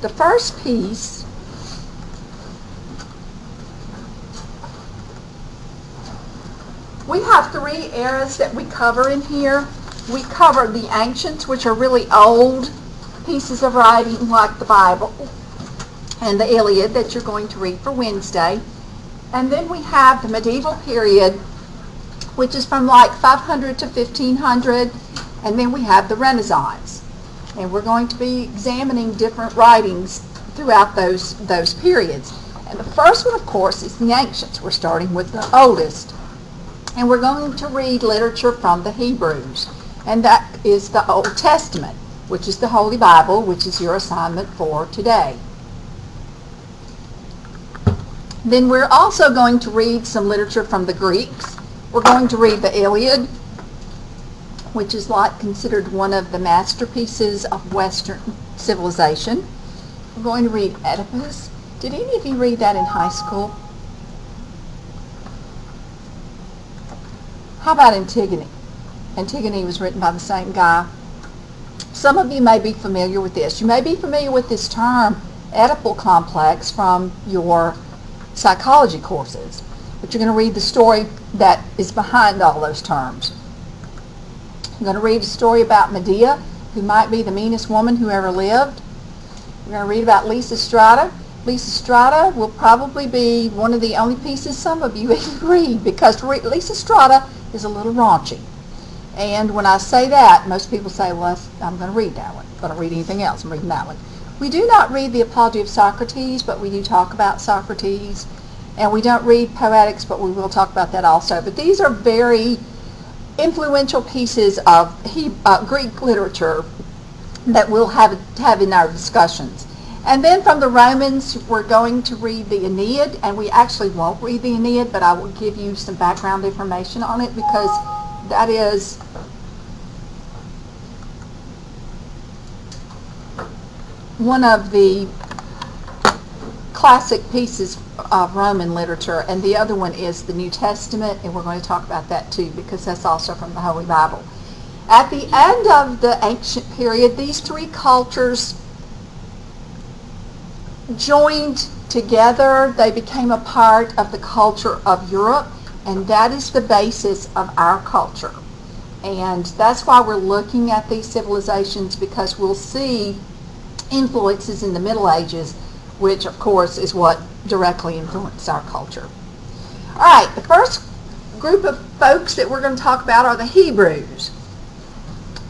The first piece we have three eras that we cover in here. We cover the ancients, which are really old pieces of writing like the Bible and the Iliad that you're going to read for Wednesday. And then we have the medieval period, which is from like 500 to 1500. And then we have the Renaissance. And we're going to be examining different writings throughout those periods. And the first one, of course, is the ancients. We're starting with the oldest. And we're going to read literature from the Hebrews. And that is the Old Testament, which is the Holy Bible, which is your assignment for today. Then we're also going to read some literature from the Greeks. We're going to read the Iliad, which is like considered one of the masterpieces of Western civilization. We're going to read Oedipus. Did any of you read that in high school? How about Antigone? Antigone was written by the same guy. Some of you may be familiar with this. You may be familiar with this term, Oedipal complex, from your psychology courses. But you're going to read the story that is behind all those terms. I'm going to read a story about Medea, who might be the meanest woman who ever lived. We're going to read about Lysistrata. Lysistrata will probably be one of the only pieces some of you even read, because Lysistrata is a little raunchy. And when I say that, most people say, well, I'm going to read that one. I'm going to read anything else. I'm reading that one. We do not read the Apology of Socrates, but we do talk about Socrates. And we don't read Poetics, but we will talk about that also. But these are very influential pieces of Greek literature that we'll have in our discussions. And then from the Romans, we're going to read the Aeneid, and we actually won't read the Aeneid, but I will give you some background information on it, because that is one of the classic pieces of Roman literature, and the other one is the New Testament, and we're going to talk about that too, because that's also from the Holy Bible. At the end of the ancient period, these three cultures joined together. They became a part of the culture of Europe, and that is the basis of our culture. And that's why we're looking at these civilizations, because we'll see influences in the Middle Ages, which of course is what directly influenced our culture. All right, the first group of folks that we're going to talk about are the Hebrews.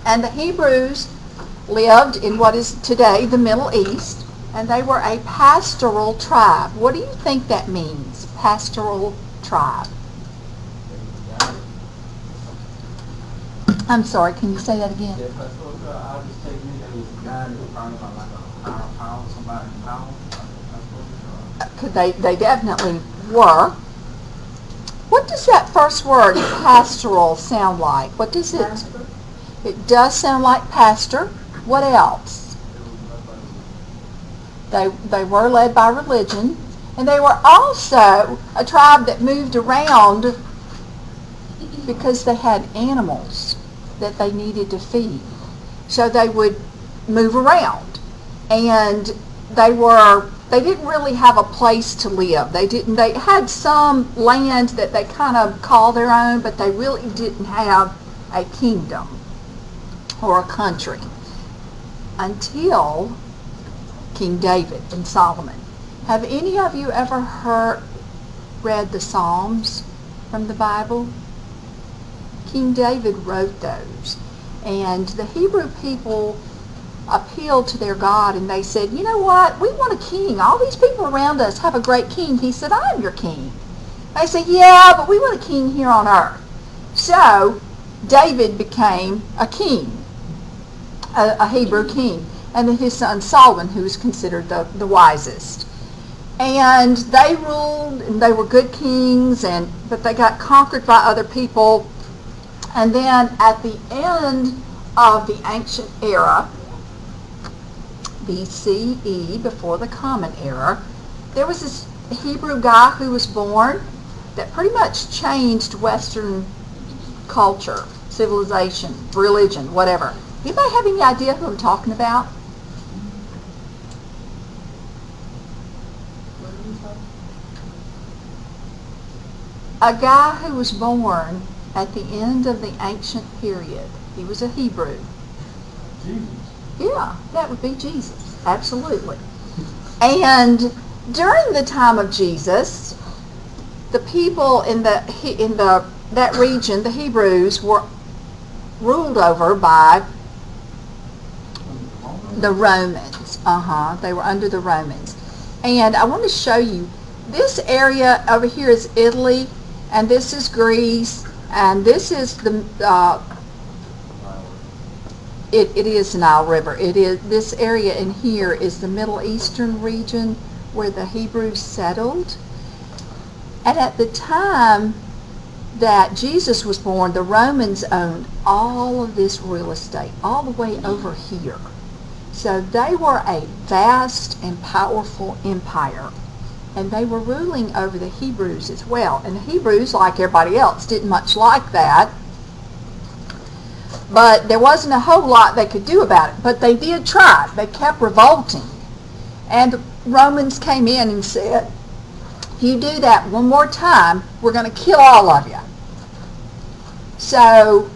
And the Hebrews lived in what is today the Middle East, and they were a pastoral tribe. What do you think that means, pastoral tribe? I'm sorry, can you say that again? I'll just take me that was a guy that was probably about like a power, somebody in power. They definitely were. What does that first word, pastoral, sound like? What does it? Pastor? It does sound like pastor. What else? They were led by religion, and they were also a tribe that moved around because they had animals that they needed to feed. So they would move around, and they didn't really have a place to live. They had some land that they kind of called their own, but they really didn't have a kingdom or a country until King David and Solomon. Have any of you ever read the Psalms from the Bible? King David wrote those. And the Hebrew people appealed to their God, and they said, you know what, we want a king. All these people around us have a great king. He said, I'm your king. They said, yeah, but we want a king here on earth. So David became a king, a Hebrew king, and then his son Solomon, who was considered the wisest. And they ruled, and they were good kings, but they got conquered by other people. And then at the end of the ancient era, BCE, before the Common Era, there was this Hebrew guy who was born that pretty much changed Western culture, civilization, religion, whatever. Anybody have any idea who I'm talking about? A guy who was born at the end of the ancient period. He was a Hebrew. Jesus. Yeah, that would be Jesus. Absolutely. And during the time of Jesus, the people in that region, the Hebrews, were ruled over by the Romans. They were under the Romans. And I want to show you, this area over here is Italy, and this is Greece, and this is it is Nile River. It is, this area in here is the Middle Eastern region where the Hebrews settled. And at the time that Jesus was born, the Romans owned all of this real estate, all the way over here. So they were a vast and powerful empire. And they were ruling over the Hebrews as well. And the Hebrews, like everybody else, didn't much like that. But there wasn't a whole lot they could do about it. But they did try. They kept revolting. And the Romans came in and said, if you do that one more time, we're going to kill all of you. So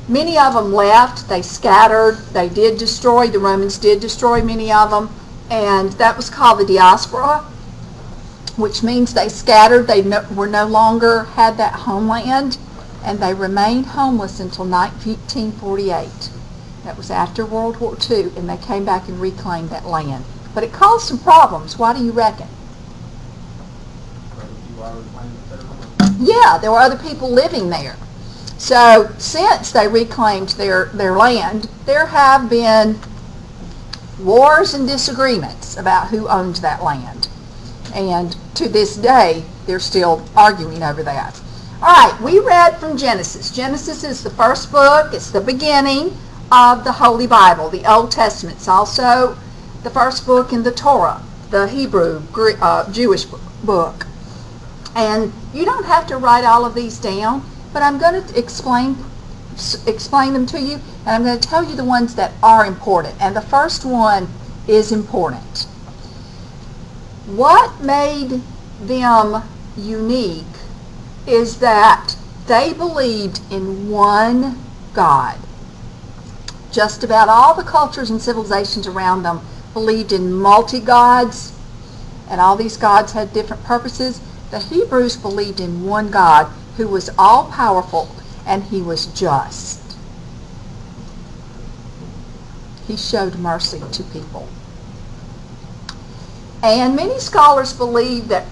many of them left. They scattered. They did destroy. The Romans did destroy many of them. And that was called the diaspora, which means they scattered. They were no longer had that homeland. And they remained homeless until 1948. That was after World War II, and they came back and reclaimed that land. But it caused some problems. Why do you reckon? Yeah, there were other people living there. So since they reclaimed their land, there have been wars and disagreements about who owned that land. And to this day, they're still arguing over that. All right, we read from Genesis. Genesis is the first book. It's the beginning of the Holy Bible, the Old Testament. It's also the first book in the Torah, the Hebrew, Jewish book. And you don't have to write all of these down, but I'm going to explain them to you, and I'm going to tell you the ones that are important. And the first one is important. What made them unique is that they believed in one God. Just about all the cultures and civilizations around them believed in multi-gods, and all these gods had different purposes. The Hebrews believed in one God who was all-powerful, and he was just. He showed mercy to people. And many scholars believe that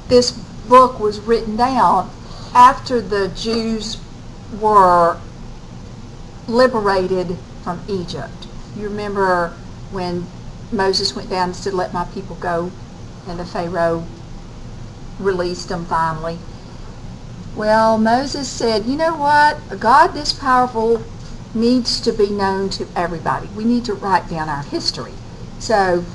this book was written down after the Jews were liberated from Egypt. You remember when Moses went down and said, "Let my people go," and the Pharaoh released them finally. Well, Moses said, you know what? A God this powerful needs to be known to everybody. We need to write down our history. So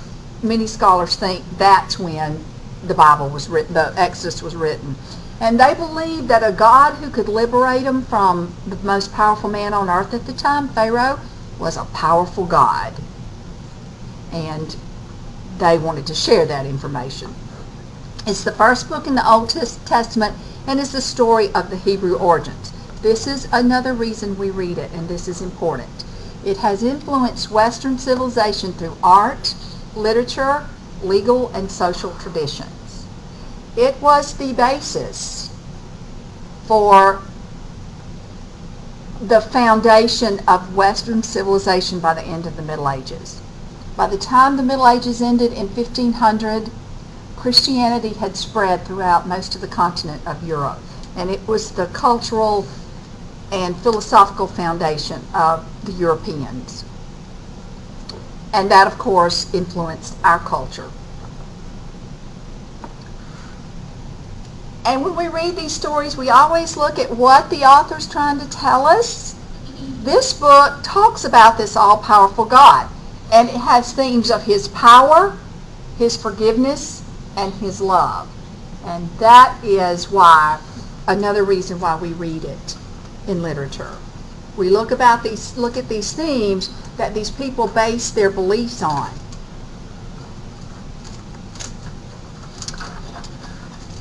many scholars think that's when the Bible was written, the Exodus was written. And they believed that a God who could liberate them from the most powerful man on earth at the time, Pharaoh, was a powerful God. And they wanted to share that information. It's the first book in the Old Testament, and it's the story of the Hebrew origins. This is another reason we read it, and this is important. It has influenced Western civilization through art, literature, legal, and social traditions. It was the basis for the foundation of Western civilization by the end of the Middle Ages. By the time the Middle Ages ended in 1500, Christianity had spread throughout most of the continent of Europe, and it was the cultural and philosophical foundation of the Europeans. And that, of course, influenced our culture. And when we read these stories, we always look at what the author's trying to tell us. This book talks about this all-powerful God, and it has themes of his power, his forgiveness, and his love. And that is why, another reason why we read it in literature. We look at these themes that these people base their beliefs on.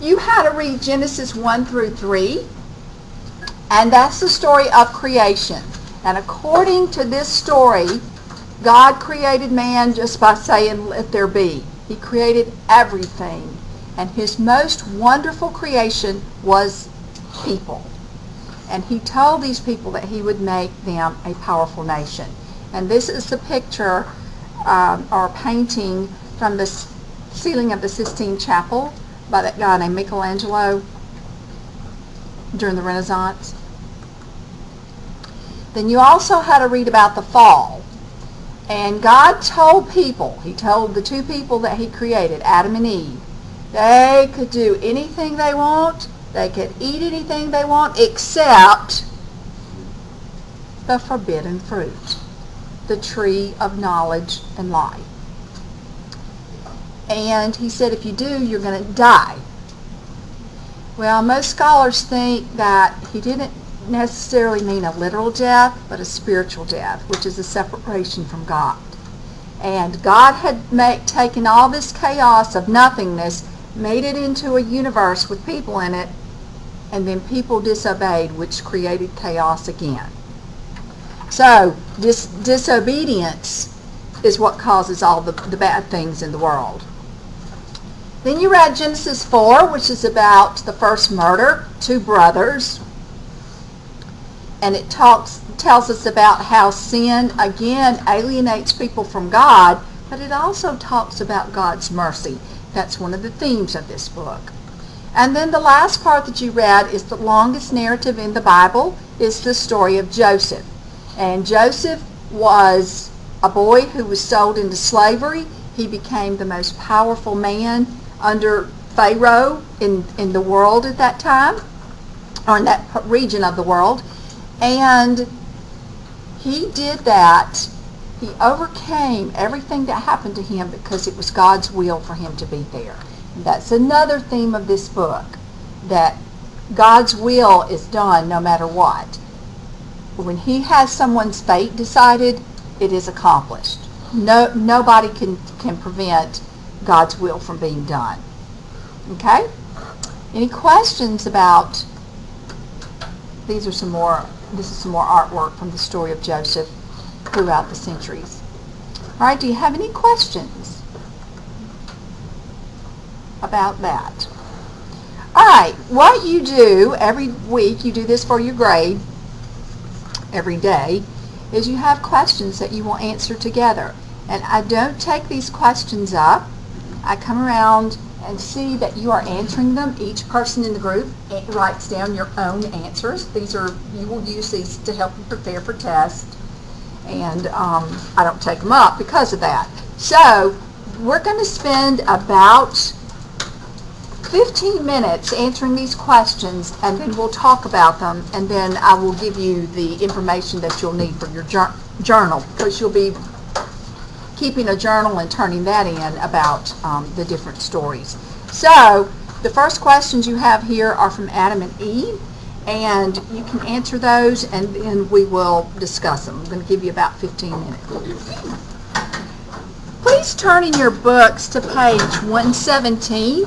you had to read Genesis 1 through 3, and that's the story of creation. And according to this story, God created man just by saying, let there be. He created everything. And his most wonderful creation was people. And he told these people that he would make them a powerful nation. And this is the picture or painting from the ceiling of the Sistine Chapel by that guy named Michelangelo during the Renaissance. Then you also had to read about the fall. And God told people, he told the two people that he created, Adam and Eve, they could do anything they want, they could eat anything they want, except the forbidden fruit, the tree of knowledge and life. And he said, if you do, you're going to die. Well, most scholars think that he didn't necessarily mean a literal death, but a spiritual death, which is a separation from God. And God had taken all this chaos of nothingness, made it into a universe with people in it, and then people disobeyed, which created chaos again. So this disobedience is what causes all the bad things in the world. Then you read Genesis 4, which is about the first murder, two brothers. And it tells us about how sin, again, alienates people from God, but it also talks about God's mercy. That's one of the themes of this book. And then the last part that you read is the longest narrative in the Bible, is the story of Joseph. And Joseph was a boy who was sold into slavery. He became the most powerful man under Pharaoh in the world at that time, or in that region of the world. And he did that. He overcame everything that happened to him because it was God's will for him to be there. And that's another theme of this book, that God's will is done no matter what. When he has someone's fate decided, it is accomplished. Nobody can prevent God's will from being done. Okay? Any questions about, this is some more artwork from the story of Joseph throughout the centuries. All right, do you have any questions about that? All right, what you do every week, you do this for your grade every day, is you have questions that you will answer together. And I don't take these questions up. I come around and see that you are answering them. Each person in the group writes down your own answers. You will use these to help you prepare for tests. And I don't take them up because of that. So we're going to spend about 15 minutes answering these questions, and then we'll talk about them, and then I will give you the information that you'll need for your journal, because you'll be keeping a journal and turning that in about the different stories. So the first questions you have here are from Adam and Eve, and you can answer those, and then we will discuss them. I'm going to give you about 15 minutes. Please turn in your books to page 117.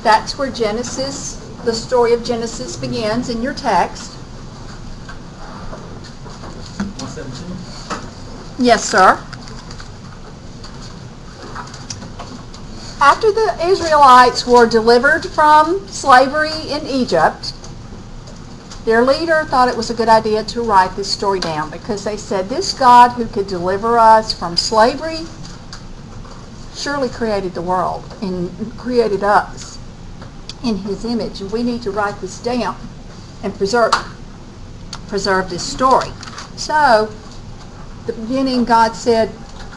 That's where Genesis, the story of Genesis, begins in your text. 117? Yes, sir. After the Israelites were delivered from slavery in Egypt, their leader thought it was a good idea to write this story down, because they said, this God who could deliver us from slavery surely created the world and created us in his image, and we need to write this down and preserve this story. So, the beginning, God said,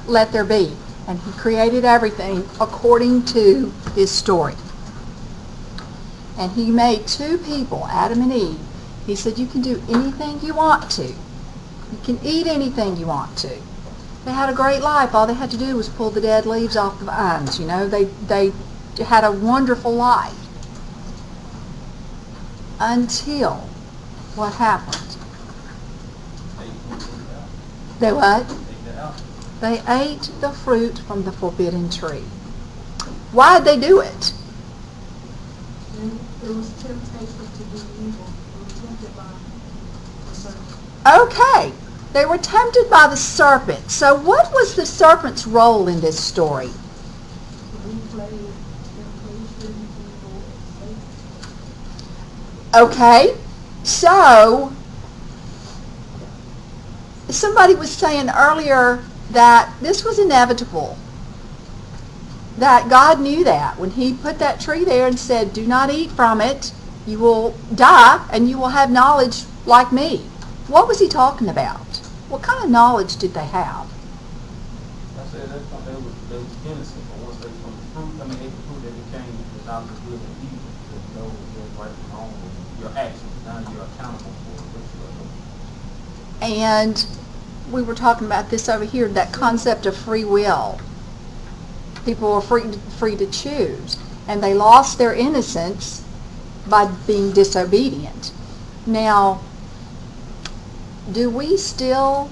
let there be. And he created everything according to his story. And he made two people, Adam and Eve. He said, you can do anything you want to. You can eat anything you want to. They had a great life. All they had to do was pull the dead leaves off the vines. You know, they had a wonderful life. Until what happened? They what? They ate the fruit from the forbidden tree. Why did they do it? And it was temptation to do evil. It was tempted by the serpent. Okay, they were tempted by the serpent. So what was the serpent's role in this story? We played temptation, evil, and Satan. Okay, so somebody was saying earlier that this was inevitable. That God knew that when he put that tree there and said, do not eat from it, you will die and you will have knowledge like me. What was he talking about? What kind of knowledge did they have? I said they was innocent, but once they from the fruit, I mean, ate the fruit, they became the knowledge of good and evil. So you know what's right from wrong and your actions. Now you're accountable for what you are doing. And we were talking about this over here, that concept of free will. People were free to choose, and they lost their innocence by being disobedient. Now, do we still,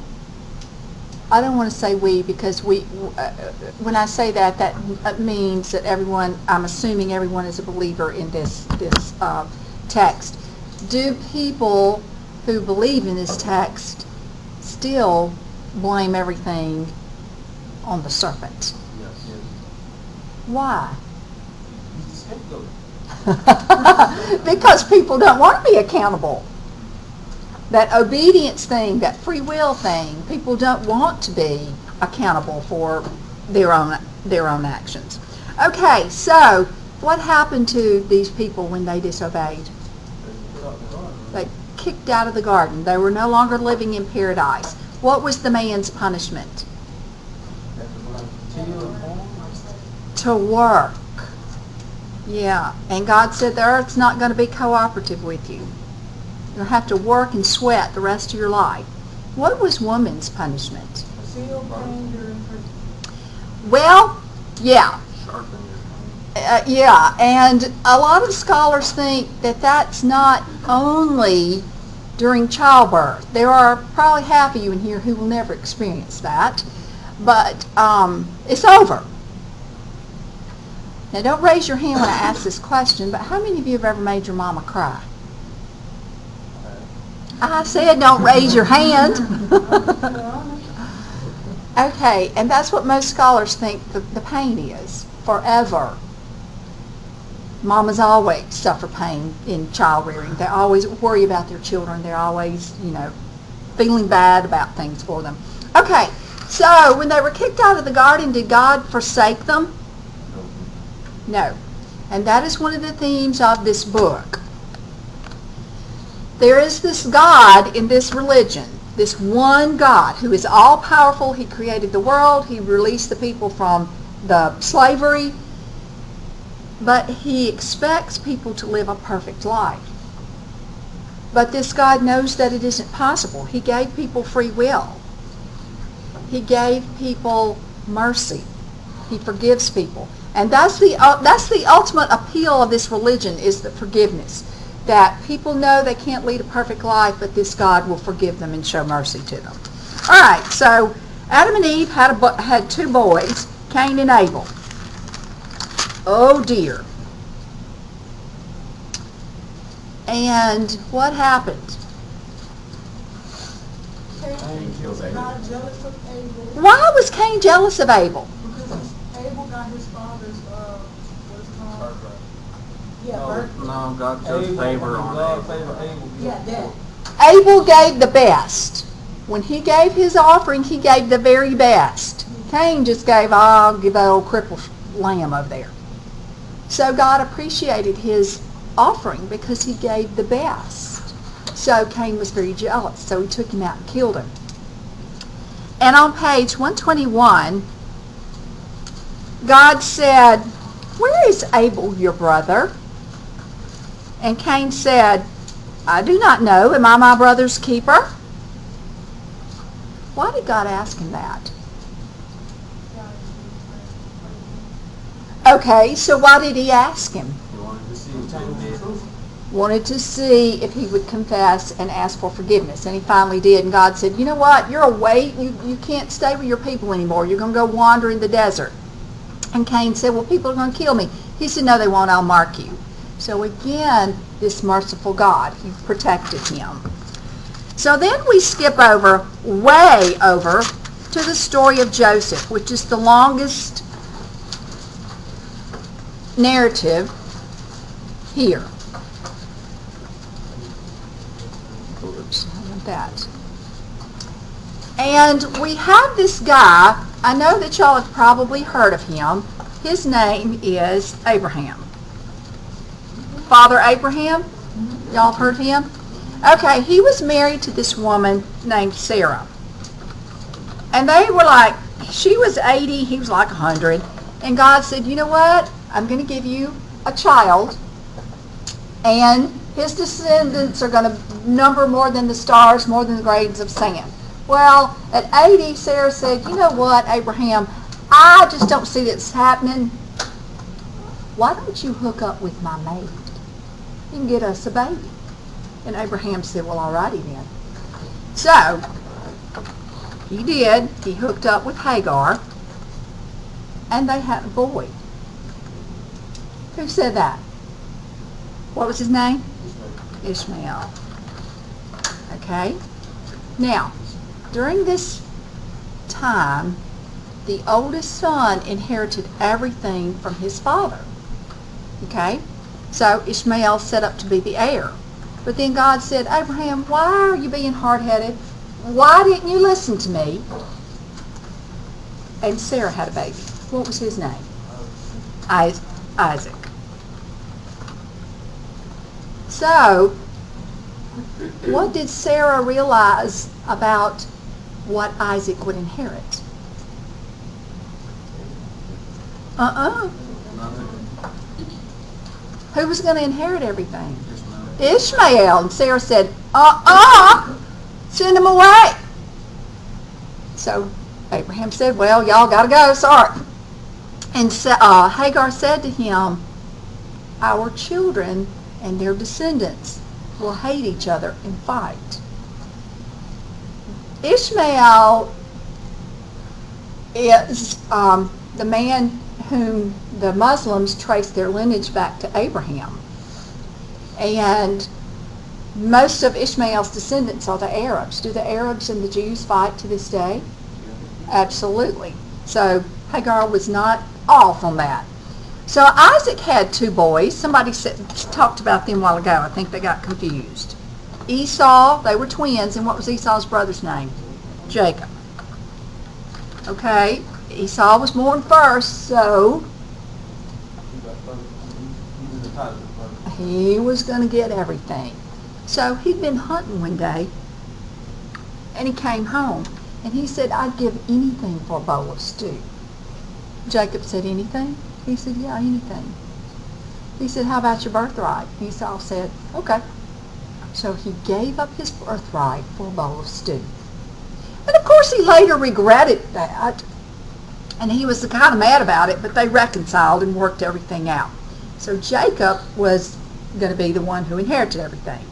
I don't want to say we, because when I say that, that means that everyone, I'm assuming everyone is a believer in this text. Do people who believe in this text still blame everything on the serpent? Yes. Why? He's the scapegoat. Because people don't want to be accountable. That obedience thing, that free will thing, people don't want to be accountable for their own actions. Okay, so what happened to these people when they disobeyed? They kicked out of the garden. They were no longer living in paradise. What was the man's punishment? To work. Yeah, and God said the earth's not going to be cooperative with you. You'll have to work and sweat the rest of your life. What was woman's punishment? Seal pain during her. Well, yeah. Sharpen Yeah, and a lot of scholars think that that's not only during childbirth. There are probably half of you in here who will never experience that, but it's over. Now, don't raise your hand when I ask this question, but how many of you have ever made your mama cry? I said don't raise your hand. Okay, and that's what most scholars think the pain is, forever. Mamas always suffer pain in child rearing. They always worry about their children. They're always, feeling bad about things for them. Okay, so when they were kicked out of the garden, did God forsake them? No. And that is one of the themes of this book. There is this God in this religion, this one God who is all-powerful. He created the world. He released the people from the slavery. But he expects people to live a perfect life. But this God knows that it isn't possible. He gave people free will. He gave people mercy. He forgives people. And that's the ultimate appeal of this religion, is the forgiveness. That people know they can't lead a perfect life, but this God will forgive them and show mercy to them. All right, so Adam and Eve had two boys, Cain and Abel. Oh dear. And what happened? Cain was not jealous of Abel Why was Cain jealous of Abel? because Abel got his father's what's it called? Yeah, birth. No, God chose favor on Abel. Yeah, that. Abel gave the best. When he gave his offering, he gave the very best. Cain just gave, I'll give that old crippled lamb over there. So God appreciated his offering because he gave the best. So Cain was very jealous, so he took him out and killed him. And on page 121, God said, "Where is Abel, your brother?" And Cain said, "I do not know. Am I my brother's keeper?" Why did God ask him that? Okay, so why did he ask him? You wanted to see what Cain did? Wanted to see if he would confess and ask for forgiveness. And he finally did. And God said, "You know what? You're away. You can't stay with your people anymore. You're going to go wander in the desert." And Cain said, "Well, people are going to kill me." He said, "No, they won't. I'll mark you." So again, this merciful God, he protected him. So then we skip way over, to the story of Joseph, which is the longest narrative here. Oops, I want that. And we have this guy, I know that y'all have probably heard of him. His name is Abraham. Father Abraham, y'all heard him? Okay, he was married to this woman named Sarah. And they were like, she was 80, he was like 100. And God said, you know what? I'm going to give you a child, and his descendants are going to number more than the stars, more than the grains of sand. Well, at 80, Sarah said, you know what, Abraham, I just don't see this happening. Why don't you hook up with my maid? You can get us a baby. And Abraham said, well, all righty then. So, he did. He hooked up with Hagar, and they had a boy. Who said that? What was his name? Ishmael. Okay? Now, during this time, the oldest son inherited everything from his father. Okay? So Ishmael set up to be the heir. But then God said, Abraham, why are you being hard-headed? Why didn't you listen to me? And Sarah had a baby. What was his name? Isaac. So, what did Sarah realize about what Isaac would inherit? Who was going to inherit everything? Ishmael. And Sarah said, send him away. So Abraham said, well, y'all got to go, sorry. And Hagar said to him, our children and their descendants will hate each other and fight. Ishmael is the man whom the Muslims trace their lineage back to Abraham. And most of Ishmael's descendants are the Arabs. Do the Arabs and the Jews fight to this day? Absolutely. So Hagar was not off on that. So Isaac had two boys. Somebody talked about them a while ago. I think they got confused. Esau, they were twins, and what was Esau's brother's name? Jacob. Okay, Esau was born first, so he was going to get everything. So he'd been hunting one day, and he came home, and he said, I'd give anything for a bowl of stew. Jacob said, anything? He said, yeah, anything. He said, how about your birthright? Esau said, okay. So he gave up his birthright for a bowl of stew. And of course he later regretted that, and he was kind of mad about it, but they reconciled and worked everything out. So Jacob was going to be the one who inherited everything.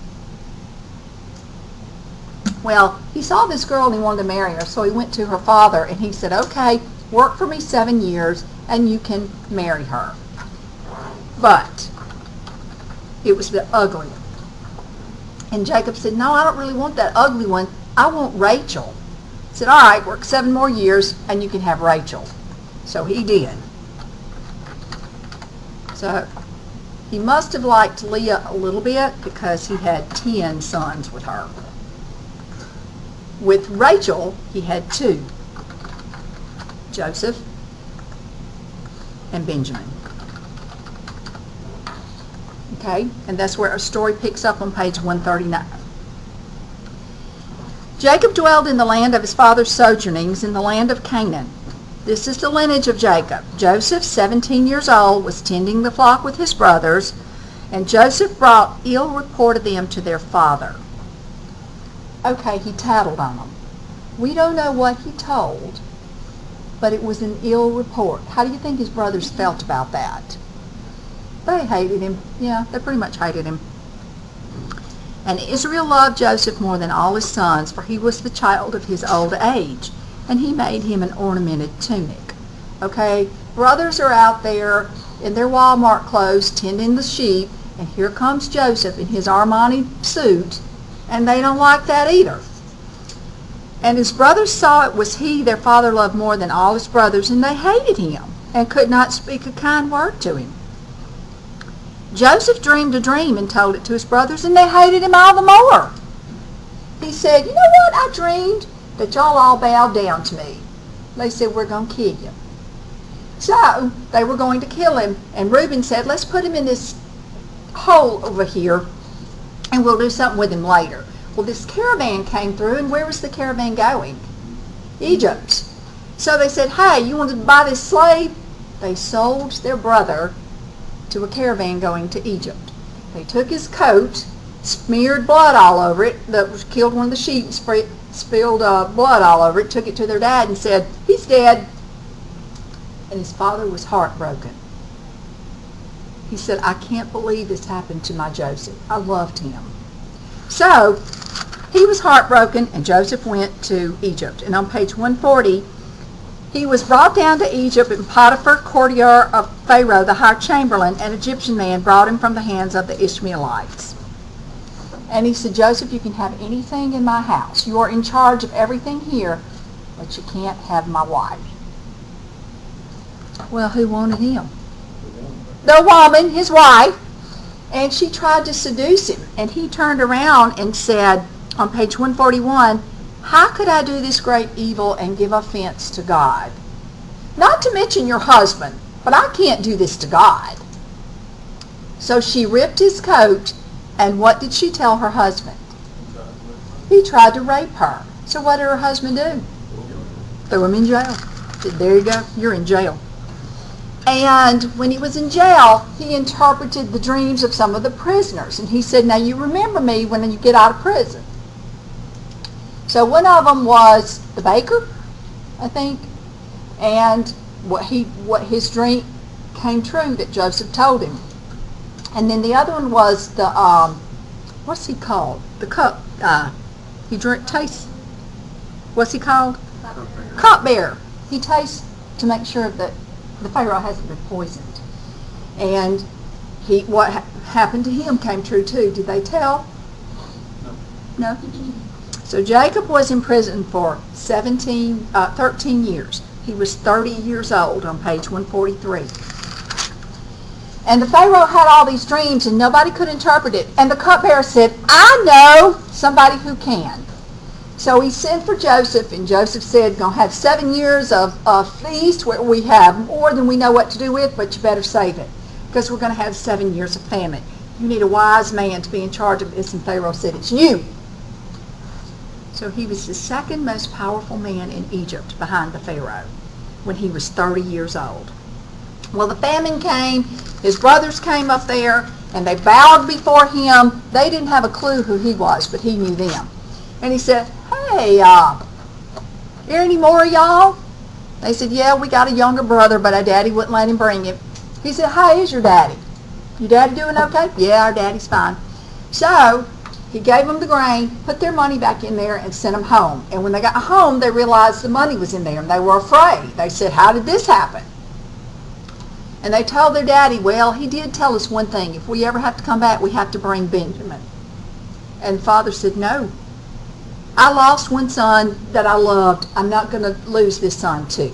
Well, he saw this girl and he wanted to marry her, so he went to her father and he said, okay, work for me 7 years and you can marry her. But it was the ugly one. And Jacob said, no, I don't really want that ugly one. I want Rachel. He said, all right, work 7 more years and you can have Rachel. So he did. So he must have liked Leah a little bit because he had 10 sons with her. With Rachel, he had 2, Joseph and Benjamin. Okay, and that's where our story picks up on page 139. Jacob dwelled in the land of his father's sojournings in the land of Canaan. This is the lineage of Jacob. Joseph, 17 years old, was tending the flock with his brothers, and Joseph brought ill report of them to their father. Okay, he tattled on them. We don't know what he told, but it was an ill report. How do you think his brothers felt about that? They hated him. Yeah, they pretty much hated him. And Israel loved Joseph more than all his sons, for he was the child of his old age, and he made him an ornamented tunic. Okay, brothers are out there in their Walmart clothes tending the sheep, And here comes Joseph in his Armani suit, and they don't like that either. And his brothers saw it was he their father loved more than all his brothers, and they hated him and could not speak a kind word to him. Joseph dreamed a dream and told it to his brothers, and they hated him all the more. He said, "You know what? I dreamed that y'all all bowed down to me." They said, "We're going to kill you." So they were going to kill him, and Reuben said, "Let's put him in this hole over here, and we'll do something with him later." Well, this caravan came through, and where was the caravan going? Egypt. So they said, "Hey, you want to buy this slave?" They sold their brother to a caravan going to Egypt. They took his coat, smeared blood all over it, that was killed one of the sheep, spilled blood all over it, took it to their dad and said, "He's dead." And his father was heartbroken. He said, "I can't believe this happened to my Joseph. I loved him." So he was heartbroken, and Joseph went to Egypt. And on page 140, he was brought down to Egypt, and Potiphar, courtier of Pharaoh, the high chamberlain, an Egyptian man, brought him from the hands of the Ishmaelites. And he said, "Joseph, you can have anything in my house. You are in charge of everything here, but you can't have my wife." Well, who wanted him? The woman, his wife. And she tried to seduce him. And he turned around and said, on page 141, "How could I do this great evil and give offense to God? Not to mention your husband, but I can't do this to God." So she ripped his coat, and what did she tell her husband? He tried to rape her. So what did her husband do? Threw him in jail. Said, "There you go, you're in jail." And when he was in jail, he interpreted the dreams of some of the prisoners. And he said, "Now you remember me when you get out of prison." So one of them was the baker, I think, and what his dream came true that Joseph told him. And then the other one was the what's he called? The cup. He tastes. What's he called? Cupbearer. He tastes to make sure that the Pharaoh hasn't been poisoned. And what happened to him came true too. Did they tell? No. So Jacob was in prison for 13 years. He was 30 years old on page 143. And the Pharaoh had all these dreams and nobody could interpret it. And the cupbearer said, "I know somebody who can." So he sent for Joseph, and Joseph said, "Going to have 7 years of feast where we have more than we know what to do with, but you better save it because we're going to have 7 years of famine. You need a wise man to be in charge of this." And Pharaoh said, "It's you." So he was the second most powerful man in Egypt behind the Pharaoh when he was 30 years old. Well, the famine came. His brothers came up there, and they bowed before him. They didn't have a clue who he was, but he knew them. And he said, "Hey, here any more of y'all?" They said, "Yeah, we got a younger brother, but our daddy wouldn't let him bring him." He said, "How is your daddy? Your daddy doing okay?" "Yeah, our daddy's fine." So he gave them the grain, put their money back in there, and sent them home. And when they got home, they realized the money was in there, and they were afraid. They said, "How did this happen?" And they told their daddy, "Well, he did tell us one thing. If we ever have to come back, we have to bring Benjamin." And father said, "No. I lost one son that I loved. I'm not going to lose this son too."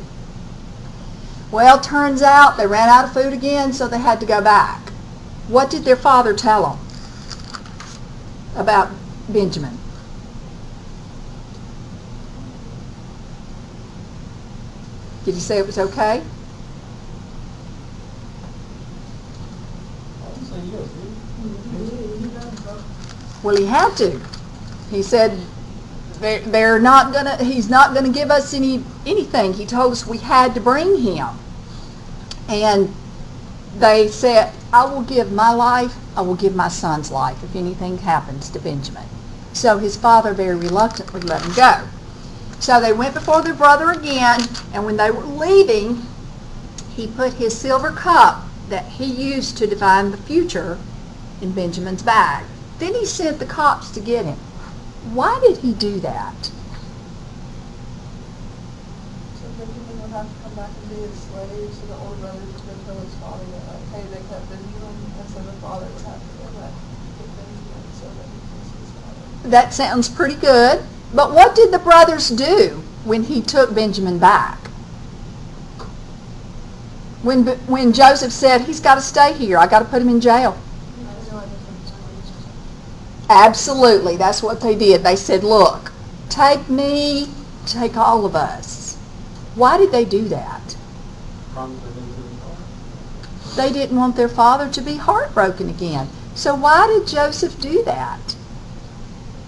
Well, turns out they ran out of food again, so they had to go back. What did their father tell them about Benjamin? Did he say it was okay? Well, he had to. He said they're not gonna. He's not gonna give us anything. He told us we had to bring him, and they said, "I will give my life. I will give my son's life if anything happens to Benjamin." So his father very reluctantly let him go. So they went before their brother again, and when they were leaving, he put his silver cup that he used to divine the future in Benjamin's bag. Then he sent the cops to get him. Why did he do that? So Benjamin will have to come come back and be his slave, so the older brother was going to tell his father that, like, hey, they kept Benjamin, and so the father would have to go back and get Benjamin so that he was his father. That sounds pretty good. But what did the brothers do when he took Benjamin back? When Joseph said, he's got to stay here, I got to put him in jail. Absolutely, that's what they did. They said, look, take me, take all of us. Why did they do that? They didn't want their father to be heartbroken again. So why did Joseph do that?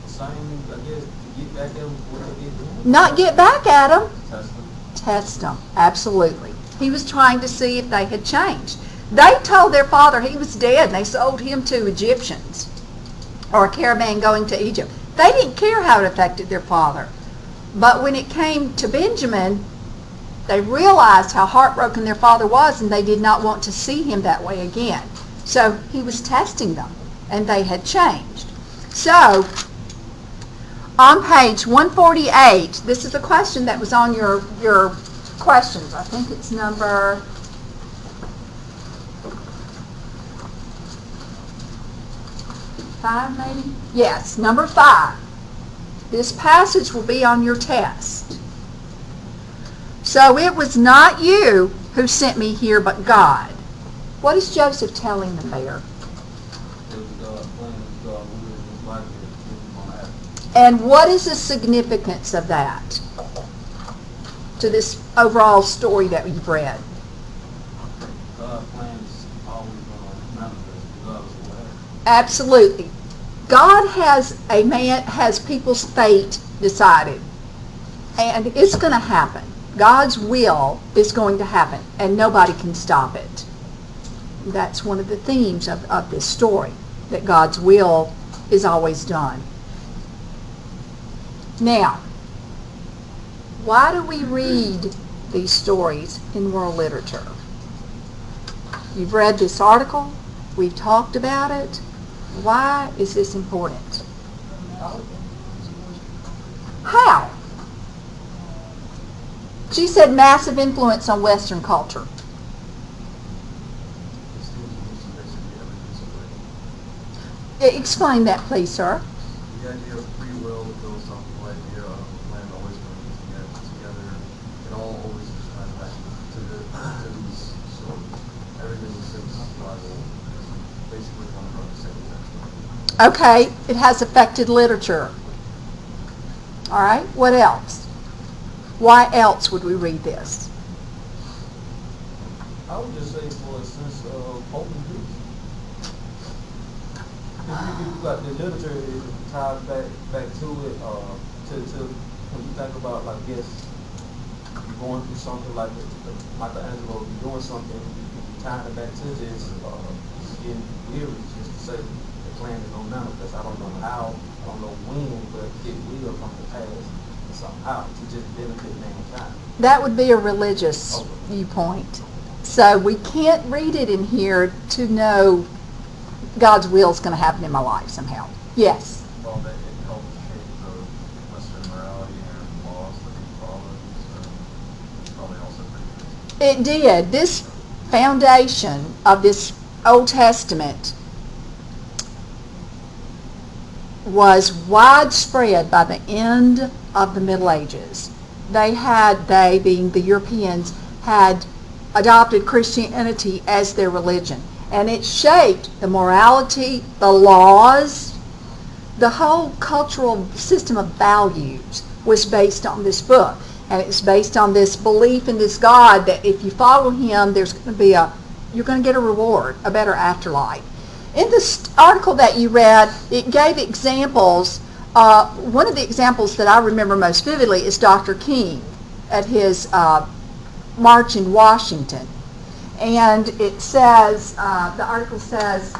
Same, I guess, to get back at them what they did to him. Not get back at them. Test them. Test them, absolutely. He was trying to see if they had changed. They told their father he was dead, and they sold him to Egyptians, or a caravan going to Egypt. They didn't care how it affected their father. But when it came to Benjamin, they realized how heartbroken their father was, and they did not want to see him that way again. So he was testing them, and they had changed. So, on page 148, this is a question that was on your questions. I think it's number 5, maybe? Yes, number 5. This passage will be on your test. So it was not you who sent me here, but God. What is Joseph telling them there? It was God's plan, it was God's will, it was like it was going to happen. And what is the significance of that to this overall story that you've read? God's plan is always going to manifest regardless of what happens. Absolutely. God has people's fate decided. And it's going to happen. God's will is going to happen, and nobody can stop it. That's one of the themes of this story, that God's will is always done. Now, why do we read these stories in world literature? You've read this article. We've talked about it. Why is this important? How? She said massive influence on Western culture. Explain that, please, sir. The idea of free will, the philosophical idea of land always coming together, it all always just ties back to these stories. Everything since the Bible is basically coming from the same text. Okay, it has affected literature. All right, what else? Why else would we read this? I would just say for a sense of hope and peace. You got the literature is tied back to it. To when you think about, like, yes, you're going through something like Michelangelo, you're doing something, you tying it back to this. It's getting weary just to say the plan is going to manifest. I don't know how, I don't know when, but it will come to pass somehow to just benefit mankind. That would be a religious viewpoint. So we can't read it in here to know God's will is going to happen in my life somehow. Yes? Well, that it helped shape the Western morality and laws that we follow, so it's probably also pretty good. It did. This foundation of this Old Testament was widespread by the end of the Middle Ages. They being the Europeans, had adopted Christianity as their religion. And it shaped the morality, the laws, the whole cultural system of values was based on this book. And it's based on this belief in this God that if you follow him, there's going to be you're going to get a reward, a better afterlife. In this article that you read, it gave examples. One of the examples that I remember most vividly is Dr. King at his march in Washington. And it says, the article says,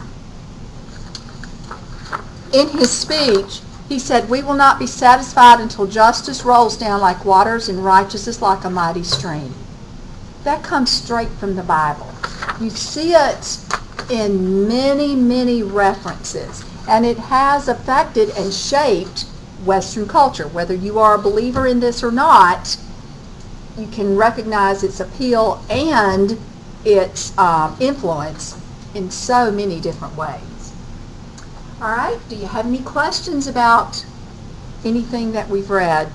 in his speech, he said, "We will not be satisfied until justice rolls down like waters and righteousness like a mighty stream." That comes straight from the Bible. You see it in many, many references. And it has affected and shaped Western culture. Whether you are a believer in this or not, you can recognize its appeal and its influence in so many different ways. All right, do you have any questions about anything that we've read?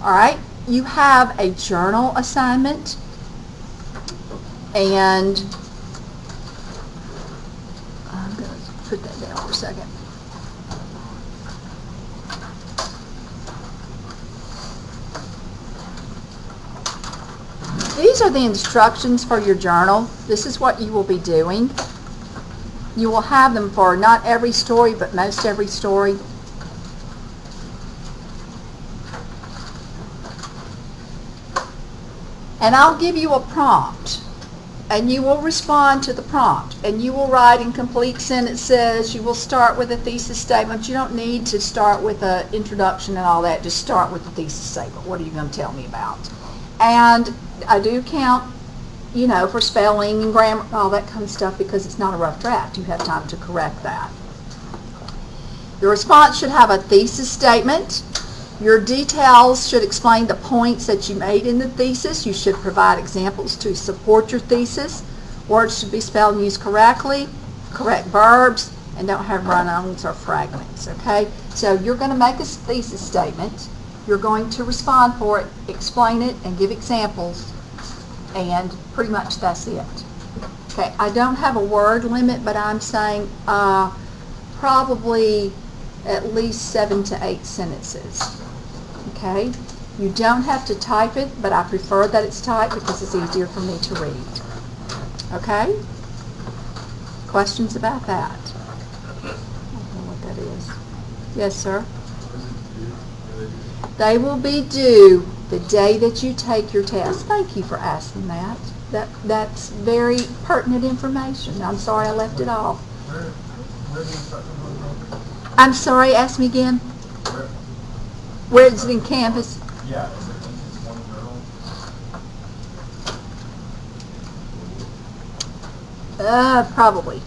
All right, you have a journal assignment, and I'm going to put that down for a second. These are the instructions for your journal. This is what you will be doing. You will have them for not every story, but most every story. And I'll give you a prompt, and you will respond to the prompt, and you will write in complete sentences. You will start with a thesis statement. You don't need to start with an introduction and all that. Just start with the thesis statement. What are you going to tell me about? And I do count, for spelling and grammar and all that kind of stuff, because it's not a rough draft. You have time to correct that. Your response should have a thesis statement. Your details should explain the points that you made in the thesis. You should provide examples to support your thesis. Words should be spelled and used correctly, correct verbs, and don't have run-ons or fragments, okay? So you're going to make a thesis statement. You're going to respond for it, explain it, and give examples, and pretty much that's it. Okay, I don't have a word limit, but I'm saying probably at least 7 to 8 sentences. Okay, you don't have to type it, but I prefer that it's typed because it's easier for me to read. Okay? Questions about that? I don't know what that is. Yes, sir? They will be due the day that you take your test. Thank you for asking that. That's very pertinent information. I'm sorry I left it off. Where the instructions are? I'm sorry, ask me again. Where is it in Canvas? Yeah, is it one journal? Probably.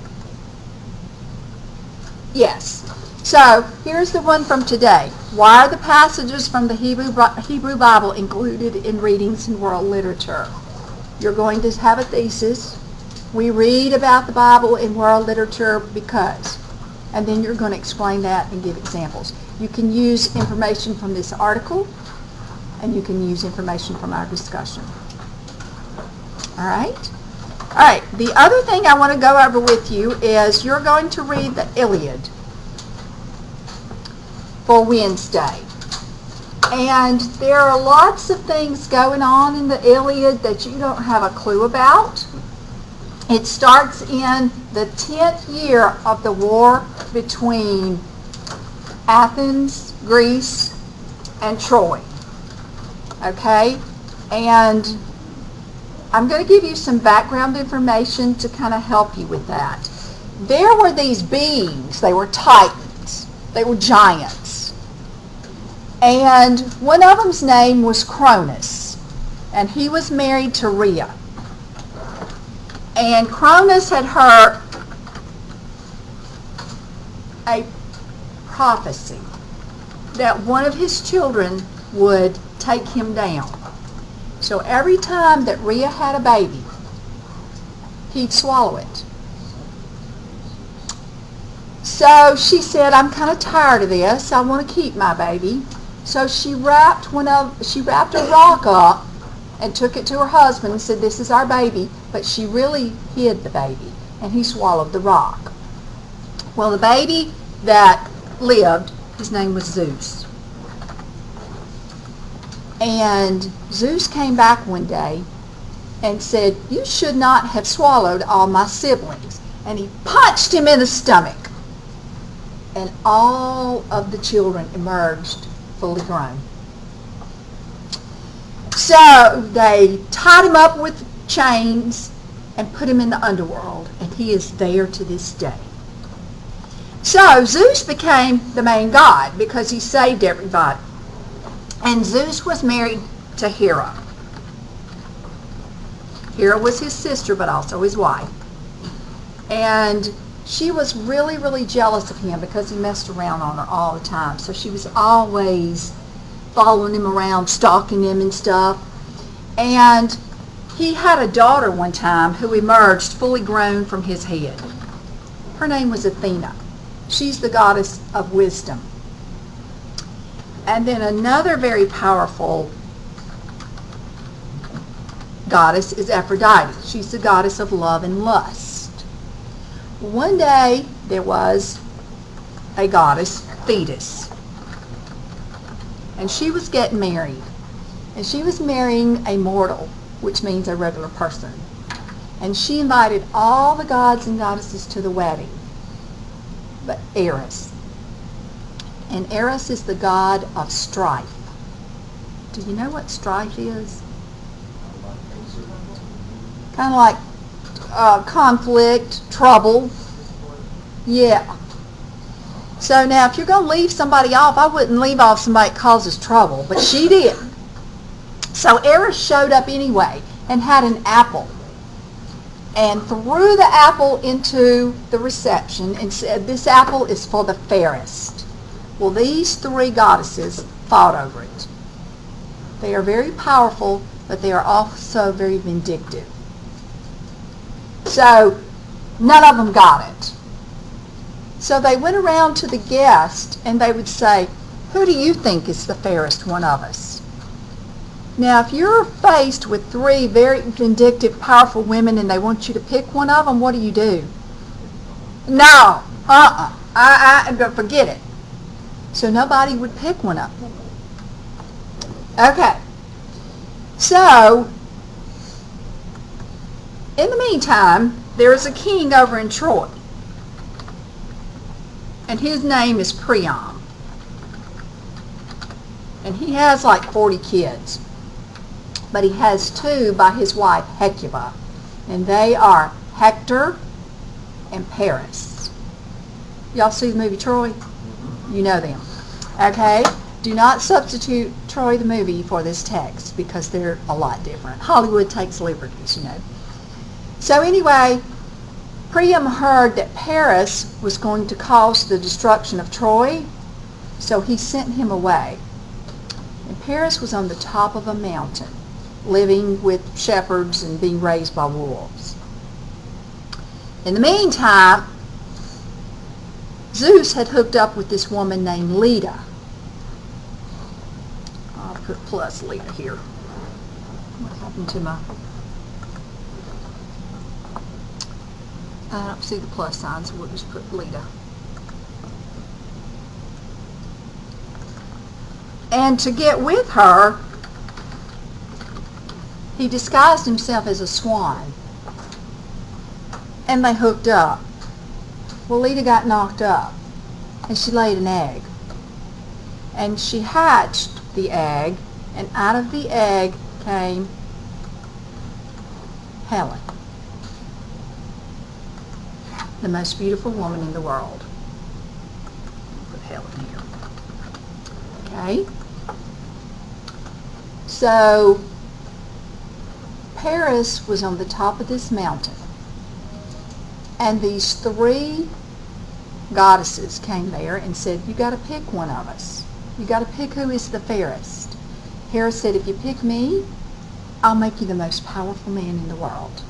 Yes. So, here's the one from today. Why are the passages from the Hebrew Bible included in readings in world literature? You're going to have a thesis. We read about the Bible in world literature because. And then you're going to explain that and give examples. You can use information from this article, and you can use information from our discussion. All right? All right, the other thing I want to go over with you is you're going to read the Iliad for Wednesday. And there are lots of things going on in the Iliad that you don't have a clue about. It starts in the 10th year of the war between Athens, Greece, and Troy. Okay? And I'm going to give you some background information to kind of help you with that. There were these beings. They were titans. They were giants. And one of them's name was Cronus. And he was married to Rhea. And Cronus had heard a prophecy that one of his children would take him down. So every time that Rhea had a baby, he'd swallow it. So she said, I'm kind of tired of this. I want to keep my baby. So she wrapped a rock up and took it to her husband and said, this is our baby. But she really hid the baby, and he swallowed the rock. Well, the baby that lived, his name was Zeus. And Zeus came back one day and said, you should not have swallowed all my siblings. And he punched him in the stomach. And all of the children emerged fully grown. So they tied him up with chains and put him in the underworld. And he is there to this day. So Zeus became the main god because he saved everybody. And Zeus was married to Hera. Hera was his sister, but also his wife. And she was really, really jealous of him because he messed around on her all the time. So she was always following him around, stalking him and stuff. And he had a daughter one time who emerged fully grown from his head. Her name was Athena. She's the goddess of wisdom. And then another very powerful goddess is Aphrodite. She's the goddess of love and lust. One day there was a goddess, Thetis, and she was getting married. And she was marrying a mortal, which means a regular person. And she invited all the gods and goddesses to the wedding, but Eros. And Eros is the god of strife. Do you know what strife is? Kind of like conflict, trouble. Yeah. So now if you're going to leave somebody off, I wouldn't leave off somebody that causes trouble, but she did. So Eros showed up anyway and had an apple and threw the apple into the reception and said, "This apple is for the fairest." Well, these three goddesses fought over it. They are very powerful, but they are also very vindictive. So none of them got it. So they went around to the guest and they would say, "Who do you think is the fairest one of us?" Now, if you're faced with three very vindictive, powerful women and they want you to pick one of them, what do? No, forget it. So nobody would pick one of them. Okay. So, in the meantime, there is a king over in Troy. And his name is Priam. And he has like 40 kids. But he has two by his wife Hecuba. And they are Hector and Paris. Y'all see the movie Troy? You know them. Okay? Do not substitute Troy the movie for this text because they're a lot different. Hollywood takes liberties, you know. So anyway, Priam heard that Paris was going to cause the destruction of Troy, so he sent him away. And Paris was on the top of a mountain, living with shepherds and being raised by wolves. In the meantime, Zeus had hooked up with this woman named Leda. I'll put plus Leda here. What happened to my... I don't see the plus sign, so we'll just put Leda. And to get with her, he disguised himself as a swan. And they hooked up. Well, Leda got knocked up, and she laid an egg. And she hatched the egg, and out of the egg came Helen, the most beautiful woman in the world. Put Helen here. Okay? So, Paris was on the top of this mountain. And these three goddesses came there and said, "You got to pick one of us. You got to pick who is the fairest." Hera said, "If you pick me, I'll make you the most powerful man in the world."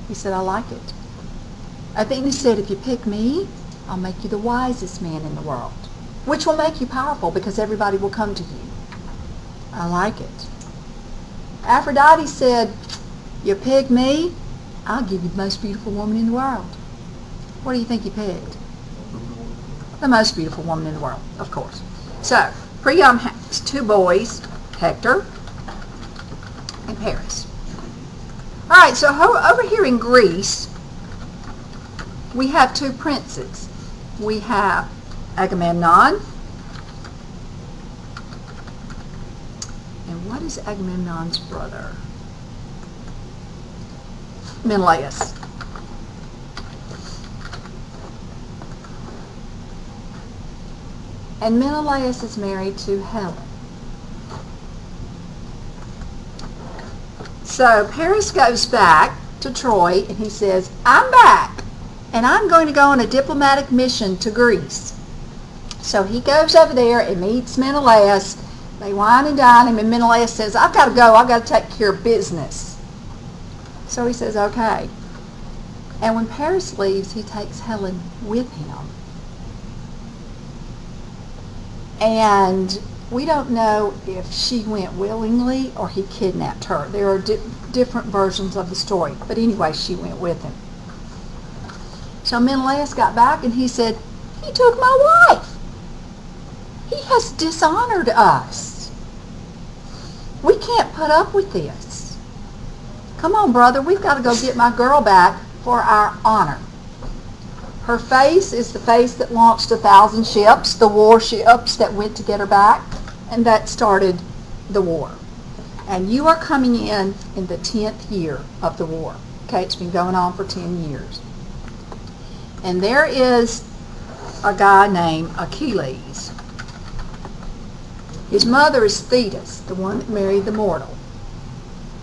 He said, "I like it." Athena said, "If you pick me, I'll make you the wisest man in the world, which will make you powerful because everybody will come to you." I like it. Aphrodite said, "You pick me, I'll give you the most beautiful woman in the world." What do you think he picked? The most beautiful woman in the world, of course. So, Priam has two boys, Hector and Paris. All right, so over here in Greece, we have two princes. We have Agamemnon. And what is Agamemnon's brother? Menelaus. And Menelaus is married to Helen. So Paris goes back to Troy and he says, "I'm back and I'm going to go on a diplomatic mission to Greece." So he goes over there and meets Menelaus They wine and dine him, and Menelaus says, I've got to go. I've got to take care of business. So he says, okay. And when Paris leaves, he takes Helen with him. And we don't know if she went willingly or he kidnapped her. There are different versions of the story. But anyway, she went with him. So Menelaus got back and he said, he took my wife. He has dishonored us. We can't put up with this. Come on, brother, we've got to go get my girl back for our honor. Her face is the face that launched 1,000 ships, the warships that went to get her back, and that started the war. And you are coming in the 10th year of the war. Okay, it's been going on for 10 years. And there is a guy named Achilles. His mother is Thetis, the one that married the mortal.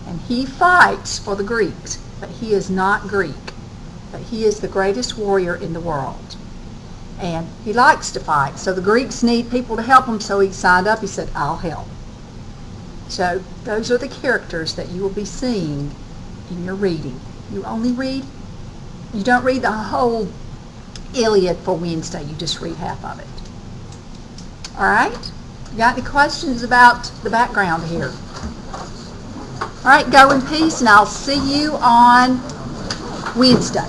And he fights for the Greeks, but he is not Greek. But he is the greatest warrior in the world. And he likes to fight. So the Greeks need people to help him, so he signed up. He said, I'll help. So those are the characters that you will be seeing in your reading. You don't read the whole Iliad for Wednesday. You just read half of it. All right? You got any questions about the background here? All right, go in peace, and I'll see you on Wednesday.